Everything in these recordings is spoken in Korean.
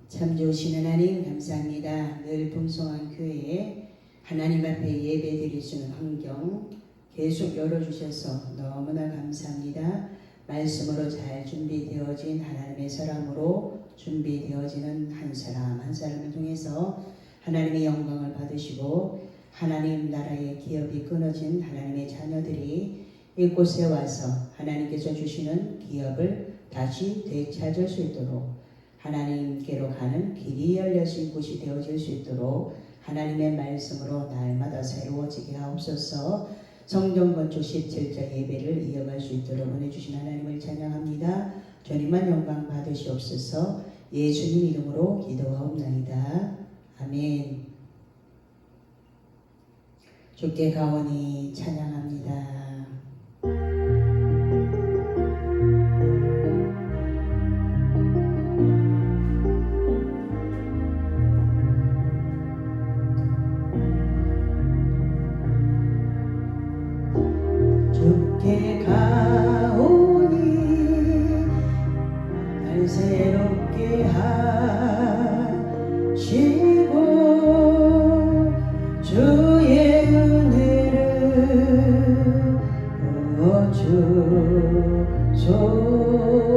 참 좋으신 하나님 감사합니다. 늘 풍성한 교회에 하나님 앞에 예배 드릴 수 있는 환경 계속 열어주셔서 너무나 감사합니다. 말씀으로 잘 준비되어진 하나님의 사람으로 준비되어지는 한 사람 한 사람을 통해서 하나님의 영광을 받으시고 하나님 나라의 기업이 끊어진 하나님의 자녀들이 이곳에 와서 하나님께서 주시는 기업을 다시 되찾을 수 있도록 하나님께로 가는 길이 열려진 곳이 되어질 수 있도록 하나님의 말씀으로 날마다 새로워지게 하옵소서. 성경 건축 17자 예배를 이어갈 수 있도록 은혜 주신 하나님을 찬양합니다. 주님만 영광 받으시옵소서. 예수님 이름으로 기도하옵나이다. 아멘. 주께 가오니 찬양합니다. 주께 가오니 날 새롭게 하시고 주의 은혜를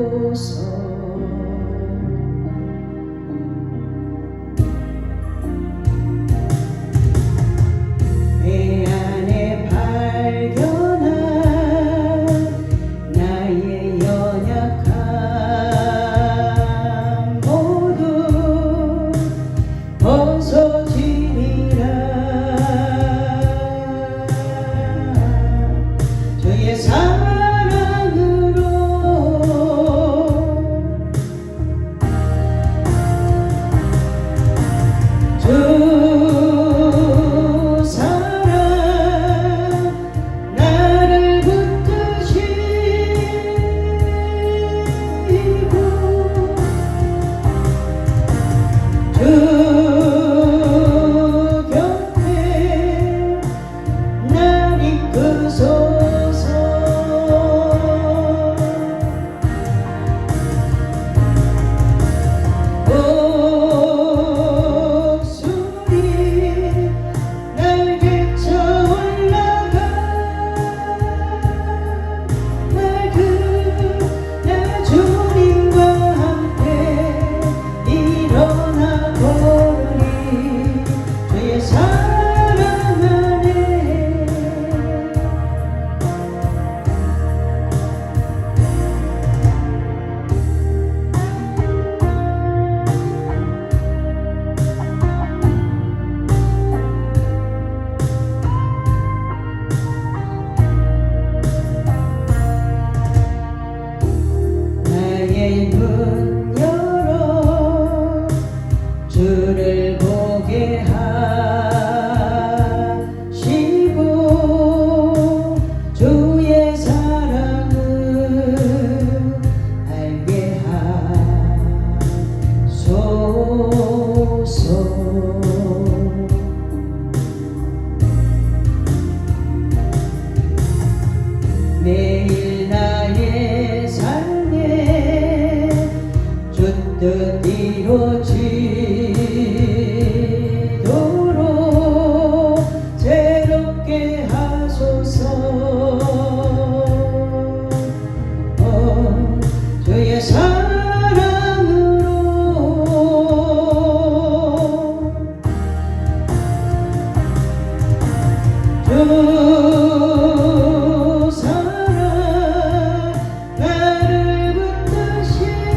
부어주소서. 내 안에 발견한 나의 연약함 모두 벗어지리라. 주의 사랑으로 주 사랑 나를 붙드시고 주 곁에 날 이끄소서. 목소리 날개쳐 올라가 나 주님과 함께 일어나 보리. 주의 사랑 안에 나의 눈 열어 주를 보게 하시고 주의 사랑을 알게 하소서. 매일 나의 삶에 주 뜻 이루어지도록 새롭게 하소서. 주의 사랑으로 주 사랑 나를 붙드시고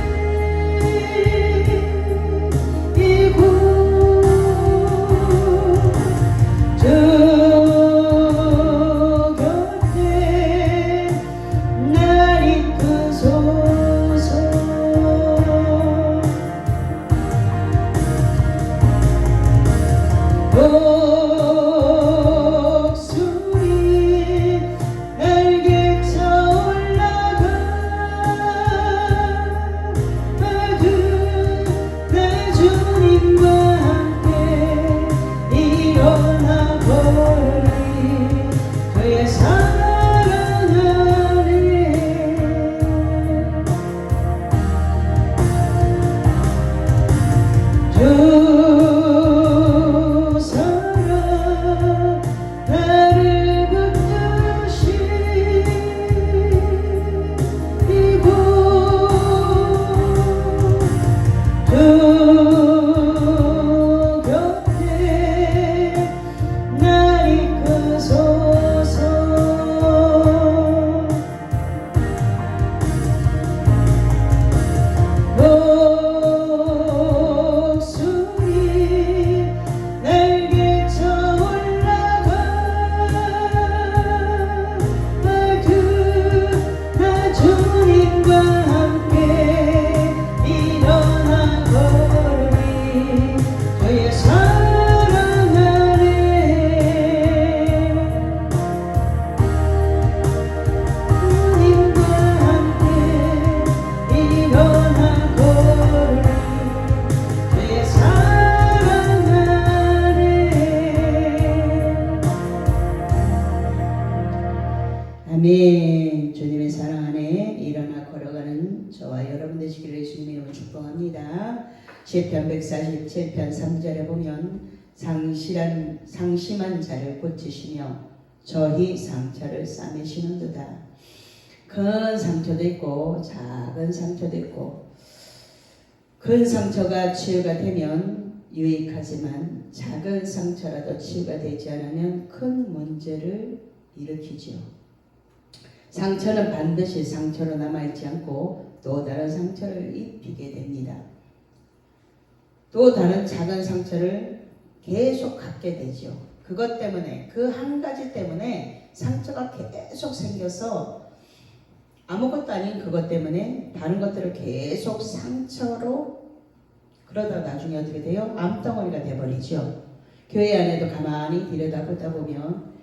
두 사람 나를 붙드신 이곳 두 곁에 날 이끄소서. 목숨이 날개쳐 올라가 나 주님과 함께 일어나 걸으리 주의 사랑 안에. 주님과 함께 일어나 걸으리 주의 사랑 안에. 아멘. 주님의 사랑 안에 일어나 걸어가는 저와 여러분 되시기를 예수님의 이름으로 축복합니다. 시편 147편 3절에 보면 상심한 자를 고치시며 저희 상처를 싸매시는도다. 큰 상처도 있고 작은 상처도 있고, 큰 상처가 치유가 되면 유익하지만 작은 상처라도 치유가 되지 않으면 큰 문제를 일으키죠. 상처는 반드시 상처로 남아있지 않고 또 다른 상처를 입히게 됩니다. 또 다른 작은 상처를 계속 갖게 되죠. 그것 때문에, 그 한 가지 때문에 상처가 계속 생겨서 아무것도 아닌 그것 때문에 다른 것들을 계속 상처로, 그러다 나중에 어떻게 돼요? 암덩어리가 돼버리죠. 교회 안에도 가만히 들여다보다 보면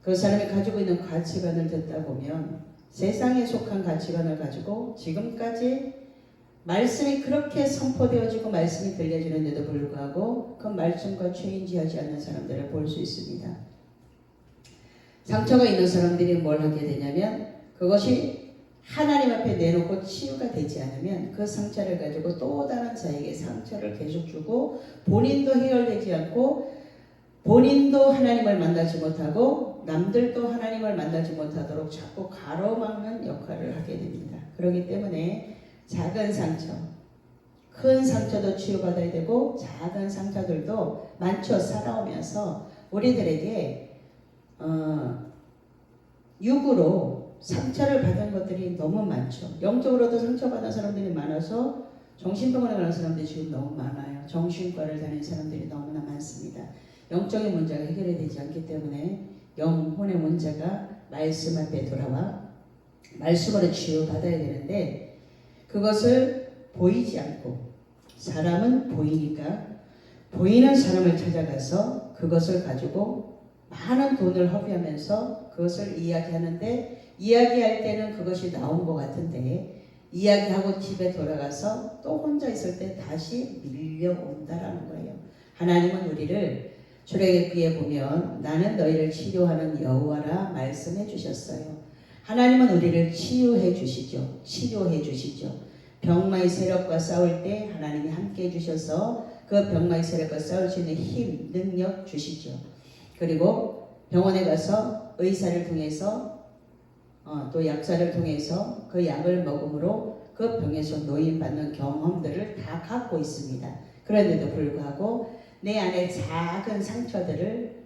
그 사람이 가지고 있는 가치관을 듣다 보면 세상에 속한 가치관을 가지고 지금까지 말씀이 그렇게 선포되어지고 말씀이 들려지는데도 불구하고 그 말씀과 최인지하지 않는 사람들을 볼 수 있습니다. 상처가 있는 사람들이 뭘 하게 되냐면 그것이 하나님 앞에 내놓고 치유가 되지 않으면 그 상처를 가지고 또 다른 자에게 상처를 계속 주고 본인도 해결되지 않고 본인도 하나님을 만나지 못하고 남들도 하나님을 만나지 못하도록 자꾸 가로막는 역할을 하게 됩니다. 그렇기 때문에 작은 상처, 큰 상처도 치유받아야 되고 작은 상처들도 많죠. 살아오면서 우리들에게 육으로 상처를 받은 것들이 너무 많죠. 영적으로도 상처받은 사람들이 많아서 정신병원에 가는 사람들이 지금 너무 많아요. 정신과를 다니는 사람들이 너무나 많습니다. 영적인 문제가 해결이 되지 않기 때문에 영혼의 문제가 말씀 앞에 돌아와 말씀으로 치유받아야 되는데 그것을 보이지 않고, 사람은 보이니까 보이는 사람을 찾아가서 그것을 가지고 많은 돈을 허비하면서 그것을 이야기하는데, 이야기할 때는 그것이 나온 것 같은데 이야기하고 집에 돌아가서 또 혼자 있을 때 다시 밀려온다라는 거예요. 하나님은 우리를 출애굽기에 보면 나는 너희를 치료하는 여호와라 말씀해 주셨어요. 하나님은 우리를 치유해 주시죠. 치료해 주시죠. 병마의 세력과 싸울 때 하나님이 함께 해주셔서 그 병마의 세력과 싸울 수 있는 힘, 능력 주시죠. 그리고 병원에 가서 의사를 통해서 또 약사를 통해서 그 약을 먹음으로 그 병에서 노인받는 경험들을 다 갖고 있습니다. 그런데도 불구하고 내 안에 작은 상처들을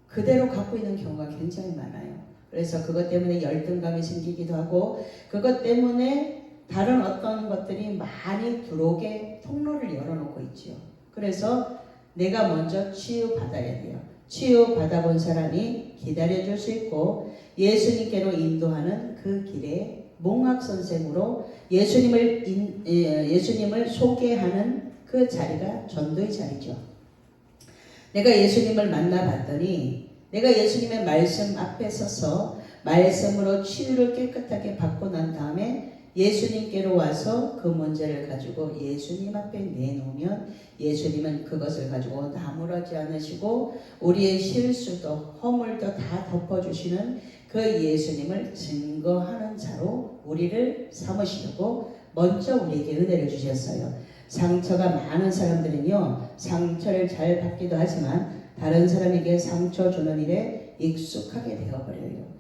그대로 갖고 있는 경우가 굉장히 많아요. 그래서 그것 때문에 열등감이 생기기도 하고 그것 때문에 다른 어떤 것들이 많이 들어오게 통로를 열어놓고 있죠. 그래서 내가 먼저 치유받아야 돼요. 치유받아본 사람이 기다려줄 수 있고 예수님께로 인도하는 그 길에 몽학선생으로 예수님을 소개하는 그 자리가 전도의 자리죠. 내가 예수님을 만나봤더니 내가 예수님의 말씀 앞에 서서 말씀으로 치유를 깨끗하게 받고 난 다음에 예수님께로 와서 그 문제를 가지고 예수님 앞에 내놓으면 예수님은 그것을 가지고 나무라지 않으시고 우리의 실수도 허물도 다 덮어주시는 그 예수님을 증거하는 자로 우리를 삼으시려고 먼저 우리에게 은혜를 주셨어요. 상처가 많은 사람들은요, 상처를 잘 받기도 하지만 다른 사람에게 상처 주는 일에 익숙하게 되어버려요.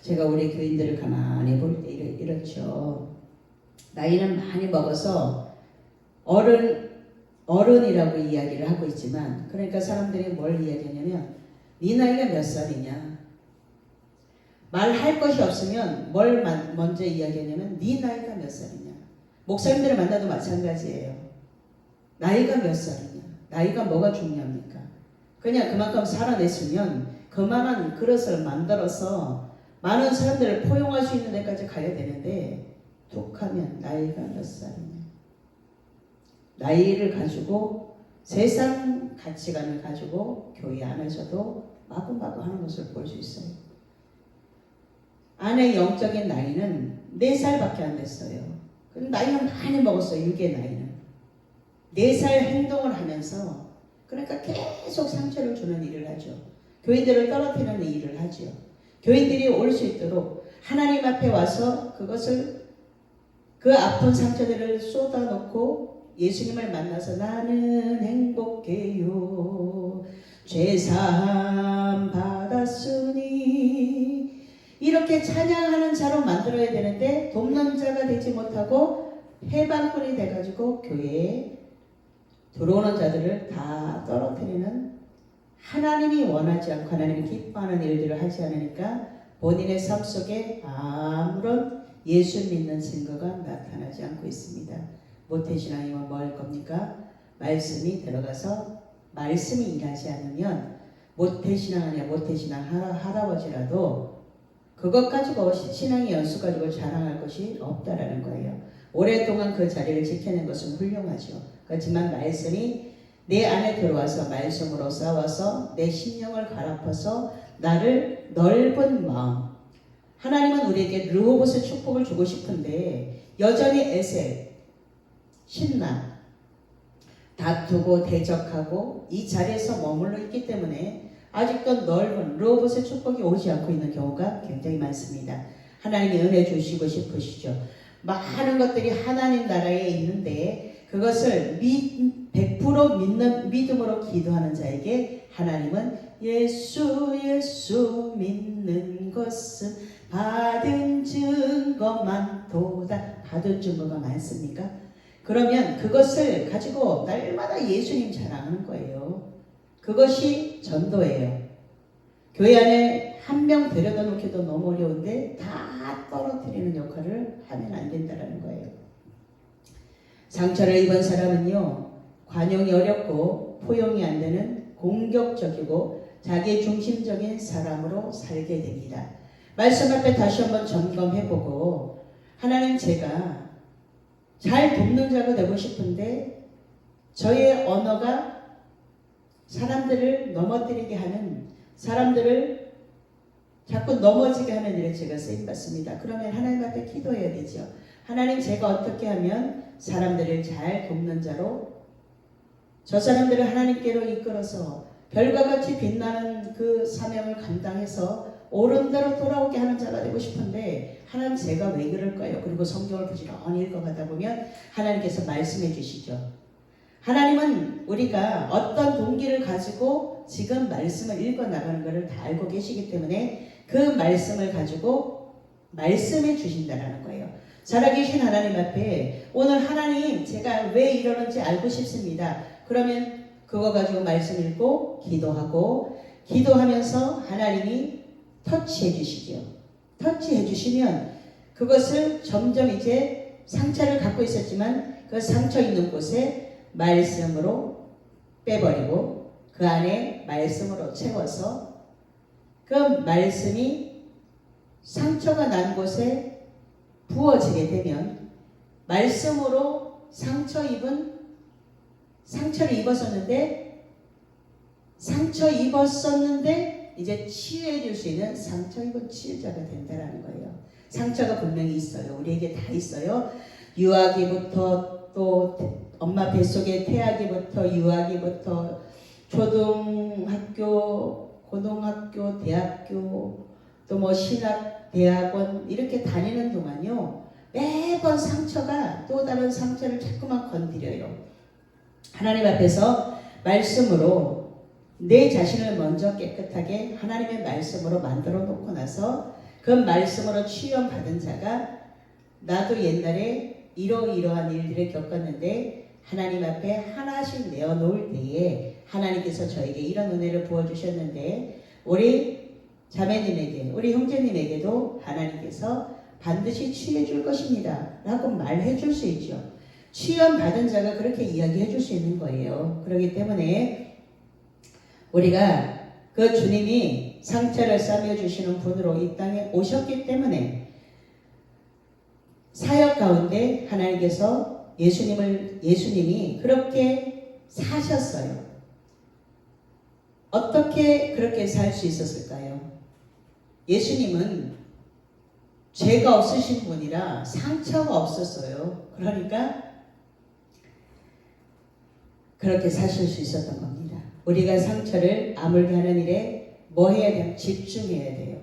제가 우리 교인들을 가만히 볼 때 이렇죠. 나이는 많이 먹어서 어른이라고 이야기를 하고 있지만, 그러니까 사람들이 뭘 이야기하냐면 네 나이가 몇 살이냐, 말할 것이 없으면 뭘 먼저 이야기하냐면 네 나이가 몇 살이냐. 목사님들을 만나도 마찬가지예요. 나이가 몇 살이냐, 나이가 뭐가 중요합니까? 그냥 그만큼 살아냈으면 그만한 그릇을 만들어서 많은 사람들을 포용할 수 있는 데까지 가야 되는데, 툭 하면 나이가 몇 살이냐. 나이를 가지고 세상 가치관을 가지고 교회 안에서도 마구마구 하는 것을 볼 수 있어요. 아내 영적인 나이는 4살밖에 안 됐어요. 근데 나이가 많이 먹었어요. 육의 나이는 4살 행동을 하면서, 그러니까 계속 상처를 주는 일을 하죠. 교인들을 떨어뜨리는 일을 하죠. 교인들이 올 수 있도록 하나님 앞에 와서 그것을, 그 아픈 상처들을 쏟아놓고 예수님을 만나서 나는 행복해요, 죄사함 받았으니, 이렇게 찬양하는 자로 만들어야 되는데 돕는 자가 되지 못하고 해방꾼이 돼가지고 교회에 들어오는 자들을 다 떨어뜨리는, 하나님이 원하지 않고 하나님이 기뻐하는 일들을 하지 않으니까 본인의 삶 속에 아무런 예수 믿는 증거가 나타나지 않고 있습니다. 모태신앙이면 뭐 할 겁니까? 말씀이 들어가서 말씀이 일하지 않으면 모태신앙 아니야 모태신앙 할아버지라도 그것 가지고 신앙의 연수 가지고 자랑할 것이 없다라는 거예요. 오랫동안 그 자리를 지켜낸 것은 훌륭하죠. 그렇지만 말씀이 내 안에 들어와서 말씀으로 싸워서 내 심령을 갈아엎어서 나를 넓은 마음, 하나님은 우리에게 르호봇의 축복을 주고 싶은데 여전히 에셋, 신나, 다투고 대적하고 이 자리에서 머물러 있기 때문에 아직도 넓은 르호봇의 축복이 오지 않고 있는 경우가 굉장히 많습니다. 하나님이 은혜 주시고 싶으시죠. 많은 것들이 하나님 나라에 있는데 그것을 100% 믿는 믿음으로 기도하는 자에게 하나님은 예수 믿는 것은 받은 증거만 도다. 받은 증거가 많습니까? 그러면 그것을 가지고 날마다 예수님 자랑하는 거예요. 그것이 전도예요. 교회 안에 한 명 데려다 놓기도 너무 어려운데 다 떨어뜨리는 역할을 하면 안 된다는 거예요. 상처를 입은 사람은요, 관용이 어렵고 포용이 안 되는 공격적이고 자기 중심적인 사람으로 살게 됩니다. 말씀 앞에 다시 한번 점검해보고, 하나님, 제가 잘 돕는 자가 되고 싶은데 저의 언어가 사람들을 넘어뜨리게 하는, 사람들을 자꾸 넘어지게 하는 일에 제가 쓰임받습니다. 그러면 하나님 앞에 기도해야 되죠. 하나님, 제가 어떻게 하면 사람들을 잘 돕는 자로, 저 사람들을 하나님께로 이끌어서 별과 같이 빛나는 그 사명을 감당해서 옳은 대로 돌아오게 하는 자가 되고 싶은데, 하나님, 제가 왜 그럴까요? 그리고 성경을 부지런히 읽어가다 보면 하나님께서 말씀해 주시죠. 하나님은 우리가 어떤 동기를 가지고 지금 말씀을 읽어나가는 것을 다 알고 계시기 때문에 그 말씀을 가지고 말씀해 주신다는 거예요. 살아계신 하나님 앞에 오늘 하나님, 제가 왜 이러는지 알고 싶습니다. 그러면 그거 가지고 말씀 읽고 기도하고, 기도하면서 하나님이 터치해 주시죠. 터치해 주시면 그것을 점점 이제 상처를 갖고 있었지만 그 상처 있는 곳에 말씀으로 빼버리고 그 안에 말씀으로 채워서 그 말씀이 상처가 난 곳에 부어지게 되면, 말씀으로 상처를 입었었는데 이제 치유해 줄 수 있는 상처 입은 치유자가 된다는 거예요. 상처가 분명히 있어요. 우리에게 다 있어요. 유아기부터, 또 엄마 뱃속에 태아기부터, 유아기부터 초등학교, 고등학교, 대학교, 또 뭐 신학, 대학원 이렇게 다니는 동안요, 매번 상처가 또 다른 상처를 자꾸만 건드려요. 하나님 앞에서 말씀으로 내 자신을 먼저 깨끗하게 하나님의 말씀으로 만들어 놓고 나서 그 말씀으로 치유함 받은 자가 나도 옛날에 이러이러한 일들을 겪었는데 하나님 앞에 하나씩 내어놓을 때에 하나님께서 저에게 이런 은혜를 부어주셨는데 우리 자매님에게 우리 형제님에게도 하나님께서 반드시 치유해 줄 것입니다 라고 말해 줄 수 있죠. 치유함 받은 자가 그렇게 이야기해 줄 수 있는 거예요. 그렇기 때문에 우리가 그 주님이 상처를 싸매어 주시는 분으로 이 땅에 오셨기 때문에 사역 가운데 하나님께서 예수님이 그렇게 사셨어요. 어떻게 그렇게 살 수 있었을까요? 예수님은 죄가 없으신 분이라 상처가 없었어요. 그러니까 그렇게 사실 수 있었던 겁니다. 우리가 상처를 아물게 하는 일에 뭐 해야 돼요? 집중해야 돼요.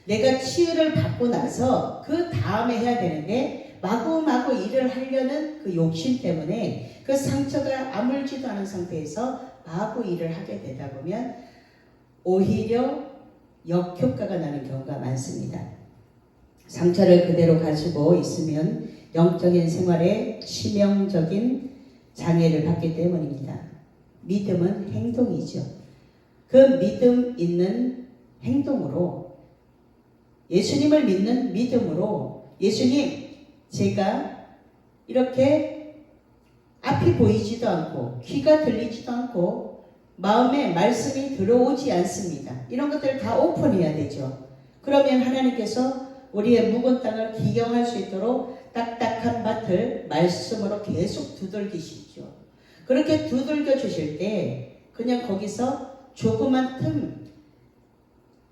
내가 치유를 받고 나서 그 다음에 해야 되는데 마구마구 일을 하려는 그 욕심 때문에 그 상처가 아물지도 않은 상태에서 마구 일을 하게 되다 보면 오히려 역효과가 나는 경우가 많습니다. 상처를 그대로 가지고 있으면 영적인 생활에 치명적인 장애를 받기 때문입니다. 믿음은 행동이죠. 그 믿음 있는 행동으로 예수님을 믿는 믿음으로 예수님 제가 이렇게 앞이 보이지도 않고 귀가 들리지도 않고 마음에 말씀이 들어오지 않습니다. 이런 것들을 다 오픈해야 되죠. 그러면 하나님께서 우리의 묵은 땅을 기경할 수 있도록 딱딱한 밭을 말씀으로 계속 두들기시죠. 그렇게 두들겨 주실 때 그냥 거기서 조그만 틈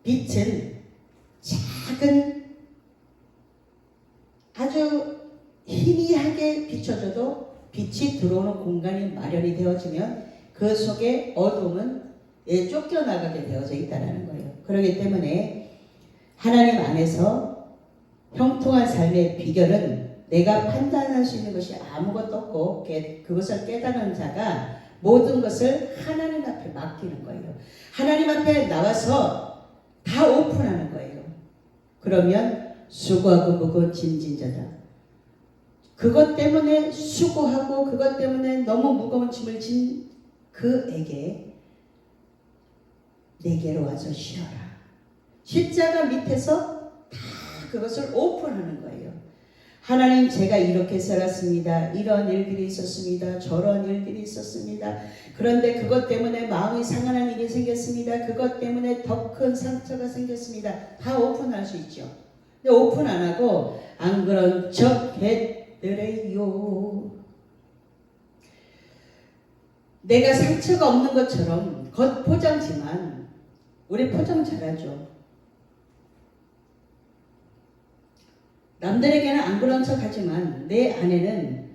빛은 작은 아주 희미하게 비춰져도 빛이 들어오는 공간이 마련이 되어지면 그 속에 어둠은 쫓겨나가게 되어져 있다는 거예요. 그렇기 때문에 하나님 안에서 형통한 삶의 비결은 내가 판단할 수 있는 것이 아무것도 없고 그것을 깨달은 자가 모든 것을 하나님 앞에 맡기는 거예요. 하나님 앞에 나와서 다 오픈하는 거예요. 그러면 수고하고 무거운 짐진 자다. 그것 때문에 수고하고 그것 때문에 너무 무거운 짐을 진 그에게 내게로 와서 쉬어라. 십자가 밑에서 다 그것을 오픈하는 거예요. 하나님 제가 이렇게 살았습니다. 이런 일들이 있었습니다. 저런 일들이 있었습니다. 그런데 그것 때문에 마음이 상한 일이 생겼습니다. 그것 때문에 더 큰 상처가 생겼습니다. 다 오픈할 수 있죠. 근데 오픈 안 하고 안 그런 척 했더래요. 내가 상처가 없는 것처럼 겉 포장지만 우리 포장 잘하죠. 남들에게는 안 그런 척 하지만 내 안에는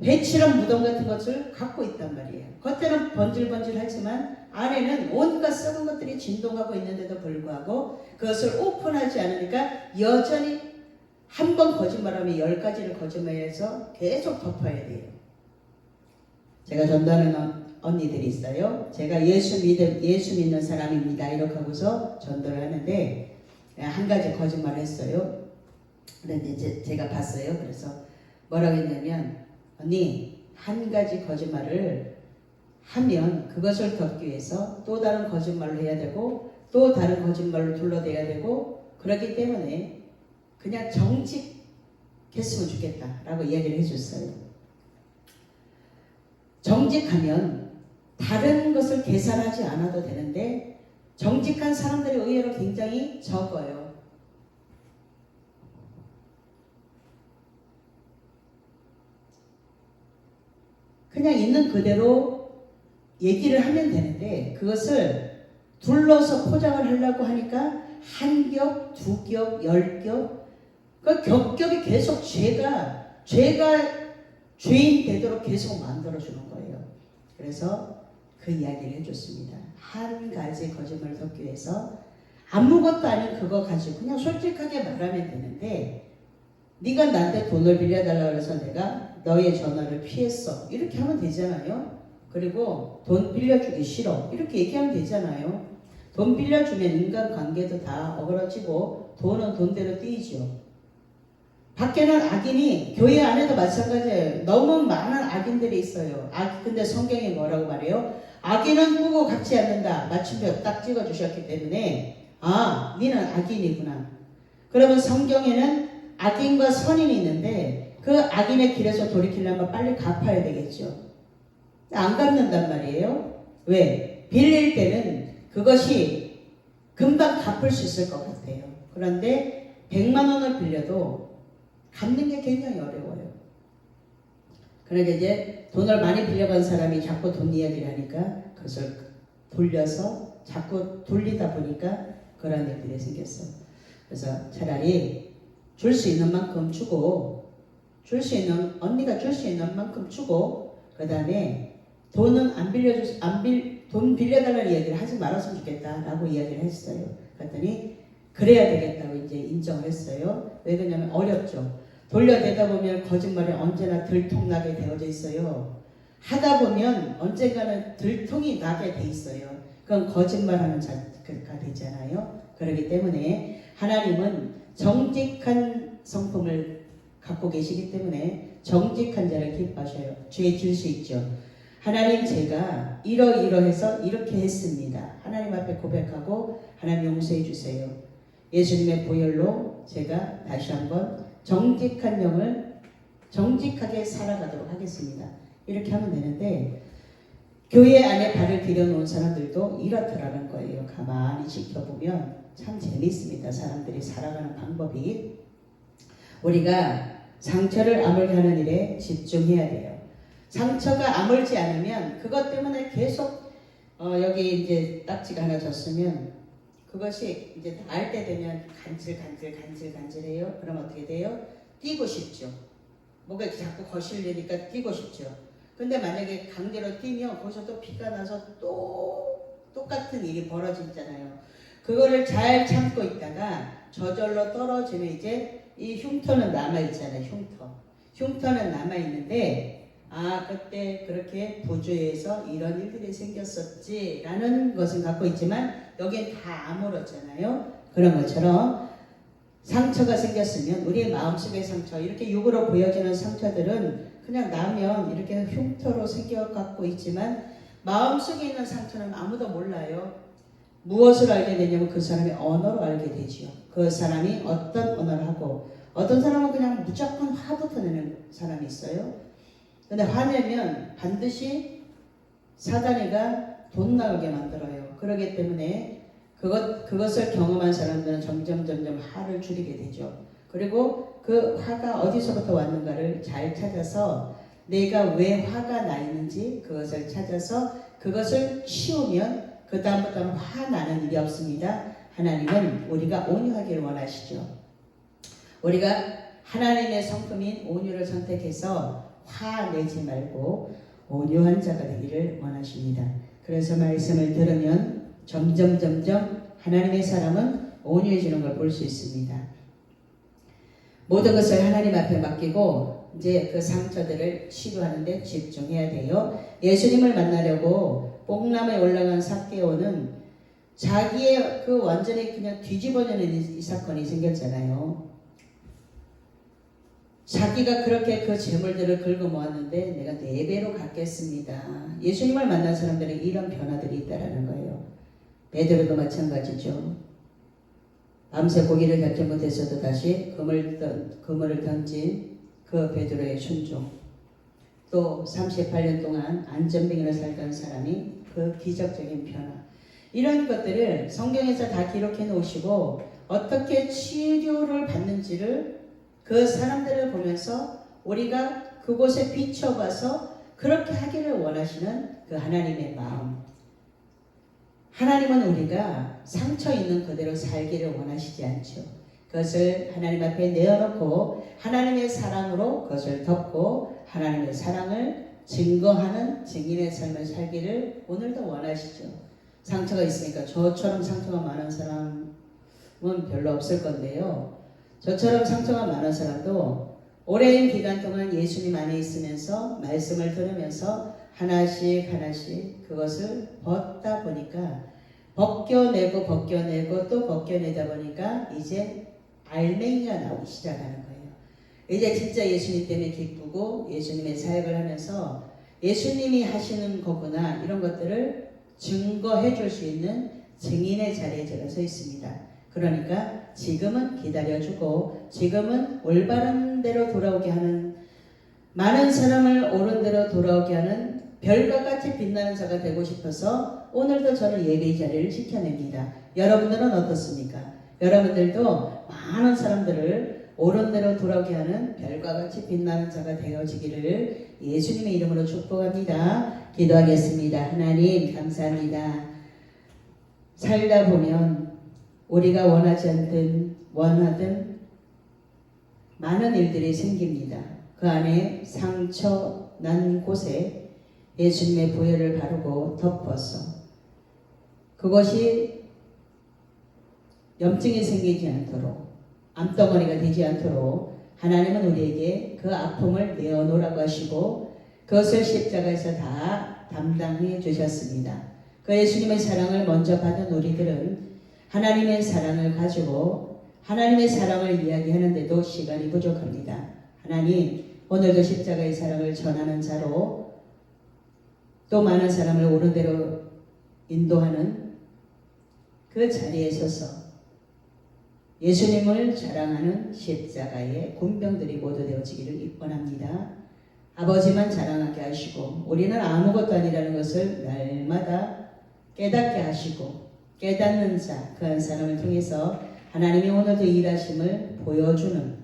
배칠한 무덤 같은 것을 갖고 있단 말이에요. 겉에는 번질번질하지만 안에는 온갖 썩은 것들이 진동하고 있는데도 불구하고 그것을 오픈하지 않으니까 여전히 한 번 거짓말하면 10가지를 거짓말해서 계속 덮어야 돼요. 제가 전도하는 언니들이 있어요. 제가 예수 믿는 사람입니다. 이렇게 하고서 전도를 하는데 한 가지 거짓말을 했어요. 그런데 이제 제가 봤어요. 그래서 뭐라고 했냐면 언니 한 가지 거짓말을 하면 그것을 덮기 위해서 또 다른 거짓말을 해야 되고 또 다른 거짓말로 둘러대야 되고 그렇기 때문에 그냥 정직했으면 좋겠다라고 이야기를 해줬어요. 정직하면 다른 것을 계산하지 않아도 되는데 정직한 사람들이 의외로 굉장히 적어요. 그냥 있는 그대로 얘기를 하면 되는데 그것을 둘러서 포장을 하려고 하니까 한 겹, 두 겹, 10겹 그 겹겹이 계속 죄가 죄인 되도록 계속 만들어주는 거예요. 그래서 그 이야기를 해줬습니다. 한 가지 거짓말을 덮기 위해서 아무것도 아닌 그거 가지고 그냥 솔직하게 말하면 되는데 네가 나한테 돈을 빌려달라고 해서 내가 너의 전화를 피했어. 이렇게 하면 되잖아요. 그리고 돈 빌려주기 싫어. 이렇게 얘기하면 되잖아요. 돈 빌려주면 인간관계도 다 어그러지고 돈은 돈대로 뛰죠. 밖에는 악인이 교회 안에도 마찬가지예요. 너무 많은 악인들이 있어요. 근데 성경이 뭐라고 말해요? 악인은 꾸고 갚지 않는다. 맞춤표 딱 찍어주셨기 때문에 니는 악인이구나. 그러면 성경에는 악인과 선인이 있는데 그 악인의 길에서 돌이키려면 빨리 갚아야 되겠죠. 안 갚는단 말이에요. 왜? 빌릴 때는 그것이 금방 갚을 수 있을 것 같아요. 그런데 100만 원을 빌려도 갚는 게 굉장히 어려워요. 그러니까 이제 돈을 많이 빌려간 사람이 자꾸 돈 이야기를 하니까 그것을 돌려서 자꾸 돌리다 보니까 그런 일들이 생겼어요. 그래서 차라리 줄 수 있는 만큼 주고, 언니가 줄 수 있는 만큼 주고, 그 다음에 돈은 돈 빌려달라는 이야기를 하지 말았으면 좋겠다라고 이야기를 했어요. 그랬더니 그래야 되겠다고 이제 인정을 했어요. 왜 그러냐면 어렵죠. 돌려대다 보면 거짓말이 언제나 들통나게 되어져 있어요. 하다 보면 언젠가는 들통이 나게 돼 있어요. 그건 거짓말하는 자가 되잖아요. 그렇기 때문에 하나님은 정직한 성품을 갖고 계시기 때문에 정직한 자를 기뻐하셔요. 죄 질 수 있죠. 하나님, 제가 이러이러해서 이렇게 했습니다. 하나님 앞에 고백하고 하나님 용서해 주세요. 예수님의 보혈로 제가 다시 한번 정직한 영을 정직하게 살아가도록 하겠습니다. 이렇게 하면 되는데 교회 안에 발을 들여놓은 사람들도 이렇더라는 거예요. 가만히 지켜보면 참 재미있습니다. 사람들이 살아가는 방법이. 우리가 상처를 아물게 하는 일에 집중해야 돼요. 상처가 아물지 않으면 그것 때문에 계속 여기 이제 딱지가 하나 졌으면 그것이 이제 닿을 때 되면 간질간질해요. 그럼 어떻게 돼요? 뛰고 싶죠. 뭔가 자꾸 거실리니까 뛰고 싶죠. 근데 만약에 강제로 뛰면 거기서 또 피가 나서 또 똑같은 일이 벌어지잖아요. 그거를 잘 참고 있다가 저절로 떨어지면 이제 이 흉터는 남아있잖아요. 흉터는 남아있는데 그때 그렇게 부주의해서 이런 일들이 생겼었지 라는 것은 갖고 있지만 여기엔 다 아물었잖아요. 그런 것처럼 상처가 생겼으면 우리의 마음속의 상처, 이렇게 육으로 보여지는 상처들은 그냥 나면 이렇게 흉터로 생겨갖고 있지만 마음속에 있는 상처는 아무도 몰라요. 무엇을 알게 되냐면 그 사람의 언어로 알게 되지요. 그 사람이 어떤 언어를 하고, 어떤 사람은 그냥 무조건 화부터 내는 사람이 있어요. 근데 화내면 반드시 사단이가 돈 나오게 만들어요. 그렇기 때문에 그것을 경험한 사람들은 점점 화를 줄이게 되죠. 그리고 그 화가 어디서부터 왔는가를 잘 찾아서 내가 왜 화가 나 있는지 그것을 찾아서 그것을 치우면 그 다음부터는 화나는 일이 없습니다. 하나님은 우리가 온유하기를 원하시죠. 우리가 하나님의 성품인 온유를 선택해서 화내지 말고 온유한 자가 되기를 원하십니다. 그래서 말씀을 들으면 점점 하나님의 사람은 온유해지는 걸 볼 수 있습니다. 모든 것을 하나님 앞에 맡기고 이제 그 상처들을 치료하는 데 집중해야 돼요. 예수님을 만나려고 뽕나무에 올라간 삭개오는 자기의 그 완전히 그냥 뒤집어내는 이 사건이 생겼잖아요. 자기가 그렇게 그 재물들을 긁어 모았는데 내가 4배로 갚겠습니다. 예수님을 만난 사람들은 이런 변화들이 있다라는 거예요. 베드로도 마찬가지죠. 밤새 고기를 잡지 못해서도 다시 그물을 던진 그 베드로의 순종. 또 38년 동안 안전병으로 살던 사람이 그 기적적인 변화. 이런 것들을 성경에서 다 기록해 놓으시고 어떻게 치료를 받는지를 그 사람들을 보면서 우리가 그곳에 비춰봐서 그렇게 하기를 원하시는 그 하나님의 마음. 하나님은 우리가 상처 있는 그대로 살기를 원하시지 않죠. 그것을 하나님 앞에 내어놓고 하나님의 사랑으로 그것을 덮고 하나님의 사랑을 증거하는 증인의 삶을 살기를 오늘도 원하시죠. 상처가 있으니까 저처럼 상처가 많은 사람은 별로 없을 건데요. 저처럼 상처가 많은 사람도 오랜 기간 동안 예수님 안에 있으면서 말씀을 들으면서 하나씩 하나씩 그것을 벗다 보니까 벗겨내고 또 벗겨내다 보니까 이제 알맹이가 나오기 시작하는 거예요. 이제 진짜 예수님 때문에 기쁘고 예수님의 사역을 하면서 예수님이 하시는 거구나 이런 것들을 증거해 줄 수 있는 증인의 자리에 제가 서 있습니다. 그러니까 지금은 기다려주고 지금은 올바른 대로 돌아오게 하는 많은 사람을 옳은 대로 돌아오게 하는 별과 같이 빛나는 자가 되고 싶어서 오늘도 저는 예배의 자리를 지켜냅니다. 여러분들은 어떻습니까? 여러분들도 많은 사람들을 옳은 대로 돌아오게 하는 별과 같이 빛나는 자가 되어지기를 예수님의 이름으로 축복합니다. 기도하겠습니다. 하나님 감사합니다. 살다 보면 우리가 원하지 않든 원하든 많은 일들이 생깁니다. 그 안에 상처 난 곳에 예수님의 보혈을 바르고 덮어서 그것이 염증이 생기지 않도록 암덩어리가 되지 않도록 하나님은 우리에게 그 아픔을 내어놓으라고 하시고 그것을 십자가에서 다 담당해 주셨습니다. 그 예수님의 사랑을 먼저 받은 우리들은 하나님의 사랑을 가지고 하나님의 사랑을 이야기하는데도 시간이 부족합니다. 하나님 오늘도 십자가의 사랑을 전하는 자로 또 많은 사람을 옳은 대로 인도하는 그 자리에 서서 예수님을 자랑하는 십자가의 군병들이 모두 되어지기를 원합니다. 아버지만 자랑하게 하시고 우리는 아무것도 아니라는 것을 날마다 깨닫게 하시고 깨닫는 자, 그 한 사람을 통해서 하나님이 오늘도 일하심을 보여주는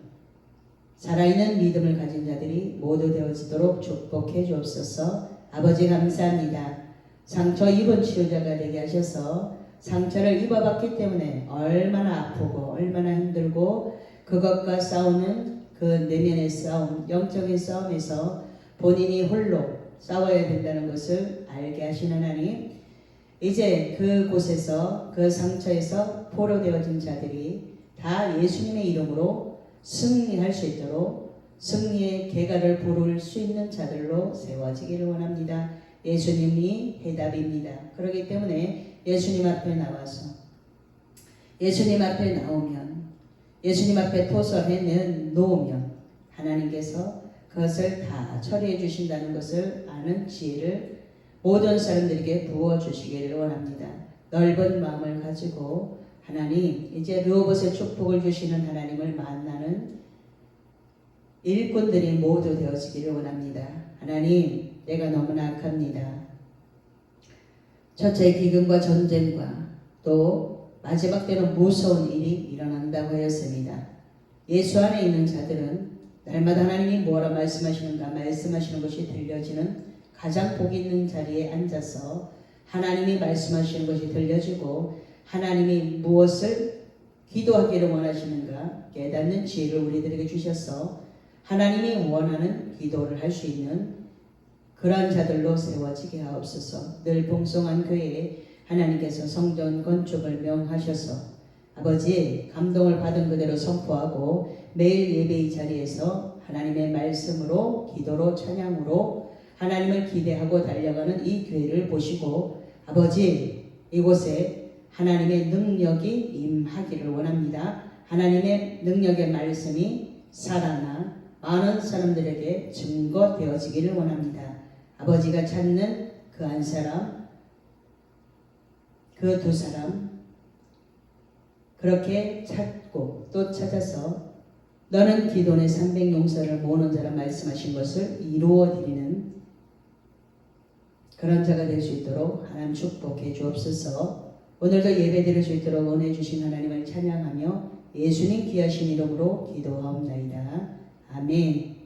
살아있는 믿음을 가진 자들이 모두 되어지도록 축복해 주옵소서. 아버지 감사합니다. 상처 입은 치유자가 되게 하셔서 상처를 입어봤기 때문에 얼마나 아프고 얼마나 힘들고 그것과 싸우는 그 내면의 싸움, 영적인 싸움에서 본인이 홀로 싸워야 된다는 것을 알게 하신 하나님, 이제 그곳에서 그 상처에서 포로되어진 자들이 다 예수님의 이름으로 승리할 수 있도록 승리의 계가를 부를 수 있는 자들로 세워지기를 원합니다. 예수님이 해답입니다. 그렇기 때문에 예수님 앞에 나와서 예수님 앞에 나오면 예수님 앞에 토설해 놓으면 하나님께서 그것을 다 처리해 주신다는 것을 아는 지혜를 모든 사람들에게 부어주시기를 원합니다. 넓은 마음을 가지고 하나님 이제 르호봇의 축복을 주시는 하나님을 만나는 일꾼들이 모두 되어지기를 원합니다. 하나님 내가 너무나 악합니다. 첫째 기근과 전쟁과 또 마지막 때는 무서운 일이 일어난다고 하였습니다. 예수 안에 있는 자들은 날마다 하나님이 뭐라 말씀하시는가 말씀하시는 것이 들려지는 가장 복 있는 자리에 앉아서 하나님이 말씀하시는 것이 들려지고 하나님이 무엇을 기도하기를 원하시는가 깨닫는 지혜를 우리들에게 주셔서 하나님이 원하는 기도를 할 수 있는 그러한 자들로 세워지게 하옵소서. 늘 봉송한 교회에 하나님께서 성전 건축을 명하셔서 아버지 감동을 받은 그대로 선포하고 매일 예배의 자리에서 하나님의 말씀으로 기도로 찬양으로 하나님을 기대하고 달려가는 이 교회를 보시고 아버지 이곳에 하나님의 능력이 임하기를 원합니다. 하나님의 능력의 말씀이 살아나 많은 사람들에게 증거되어지기를 원합니다. 아버지가 찾는 그 한 사람, 그 두 사람 그렇게 찾고 또 찾아서 너는 기돈의 300용서를 모으는 자라 말씀하신 것을 이루어 드리는 그런 자가 될 수 있도록 하나님 축복해 주옵소서. 오늘도 예배 드릴 수 있도록 은혜 주신 하나님을 찬양하며 예수님 귀하신 이름으로 기도하옵나이다. 아멘.